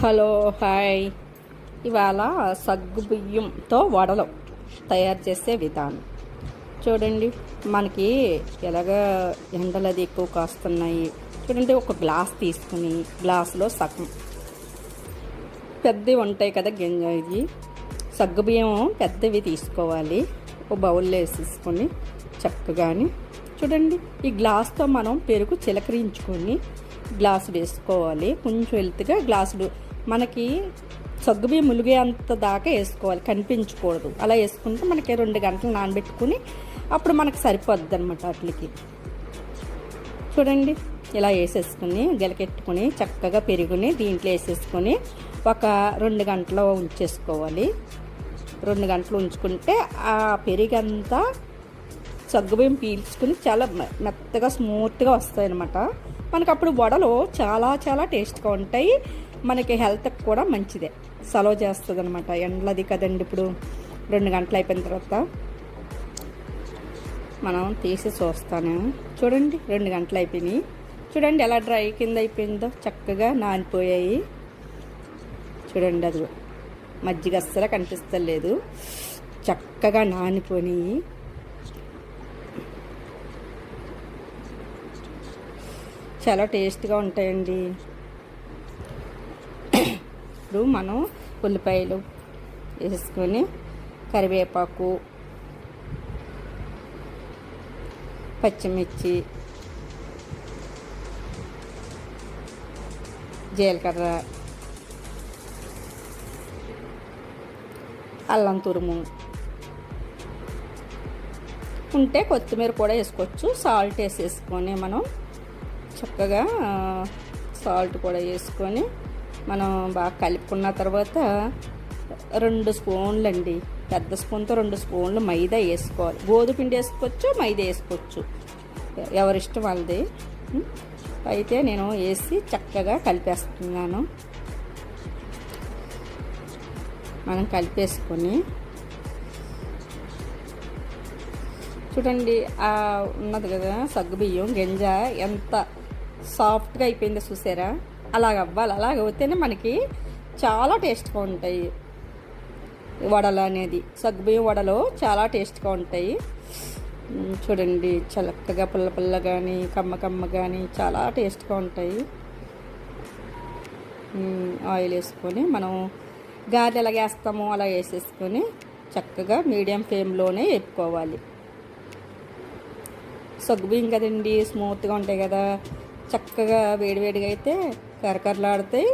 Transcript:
Hello hi. ఇవాళ సగ్గు బియ్యంతో వడలు తయారు చేసే విధానం చూడండి. మనకి ఎలాగ ఎండలు అది ఎక్కువ కాస్తున్నాయి. చూడండి, ఒక గ్లాస్ తీసుకుని గ్లాసులో సగం పెద్దవి ఉంటాయి కదా గింజ, ఇది సగ్గు బియ్యం పెద్దవి తీసుకోవాలి. ఒక బౌల్లో వేసేసుకొని చక్కగాని చూడండి, ఈ గ్లాస్తో మనం పెరుగు చిలకరించుకొని గ్లాసు వేసుకోవాలి. కొంచెం వెళ్తుగా గ్లాసులు మనకి సగ్గుబియ్యం ములిగే అంత దాకా వేసుకోవాలి, కనిపించకూడదు. అలా వేసుకుంటే మనకి 2 గంటలు నానబెట్టుకుని అప్పుడు మనకు సరిపోద్ది అనమాట. అట్లకి చూడండి, ఇలా వేసేసుకుని గెలకెట్టుకుని చక్కగా పెరుగుని దీంట్లో వేసేసుకొని ఒక 2 గంటలు ఉంచేసుకోవాలి. 2 గంటలు ఉంచుకుంటే ఆ పెరుగంతా సగ్గుబియ్యం పీల్చుకుని చాలా మెత్తగా స్మూత్గా వస్తాయి అన్నమాట. మనకు అప్పుడు వడలు చాలా చాలా టేస్ట్గా ఉంటాయి. మనకి హెల్త్కి కూడా మంచిదే, సలవ చేస్తుంది అనమాట. ఎండలది కదండి. ఇప్పుడు 2 గంటలు అయిపోయిన తర్వాత మనం తీసి చూస్తాను. చూడండి, 2 గంటలు అయిపోయినాయి. చూడండి ఎలా డ్రై కింద అయిపోయిందో, చక్కగా నానిపోయాయి. చూడండి, అది మజ్జిగ అస్సలు కనిపిస్తలేదు, చక్కగా నానిపోయినాయి. చాలా టేస్ట్గా ఉంటాయండి. ఇప్పుడు మనం ఉల్లిపాయలు వేసుకొని కరివేపాకు, పచ్చిమిర్చి, జీలకర్ర, అల్లం తురుము ఉంటే కొత్తిమీర కూడా వేసుకోవచ్చు. సాల్ట్ వేసేసుకొని మనం చక్కగా సాల్ట్ కూడా వేసుకొని మనం బాగా కలుపుకున్న తర్వాత 2 స్పూన్లు అండి, పెద్ద స్పూన్తో 2 స్పూన్లు మైదా వేసుకోవాలి. గోధుమ పిండి వేసుకోవచ్చు, మైదా వేసుకోవచ్చు, ఎవరిష్టం వాళ్ళది. అయితే నేను వేసి చక్కగా కలిపేస్తున్నాను. మనం కలిపేసుకొని చూడండి, ఉన్నది కదా సగ్గుబియ్యం గింజ ఎంత సాఫ్ట్గా అయిపోయిందో చూసారా. అలాగ అవ్వాలి. అలాగ అవుతేనే మనకి చాలా టేస్ట్గా ఉంటాయి వడలు అనేది. సగ్గుబియ్యం వడలు చాలా టేస్ట్గా ఉంటాయి. చూడండి, చక్కగా పుల్ల పుల్ల కానీ కమ్మ కమ్మ కానీ చాలా టేస్ట్గా ఉంటాయి. ఆయిల్ వేసుకొని మనం గారెలు ఎలాగ వేస్తామో అలా వేసేసుకొని చక్కగా మీడియం ఫ్లేమ్లోనే వేపుకోవాలి. సగ్గుబియ్యం కదండి, స్మూత్గా ఉంటాయి కదా, చక్కగా వేడివేడిగా అయితే కరకరలాడతాయి.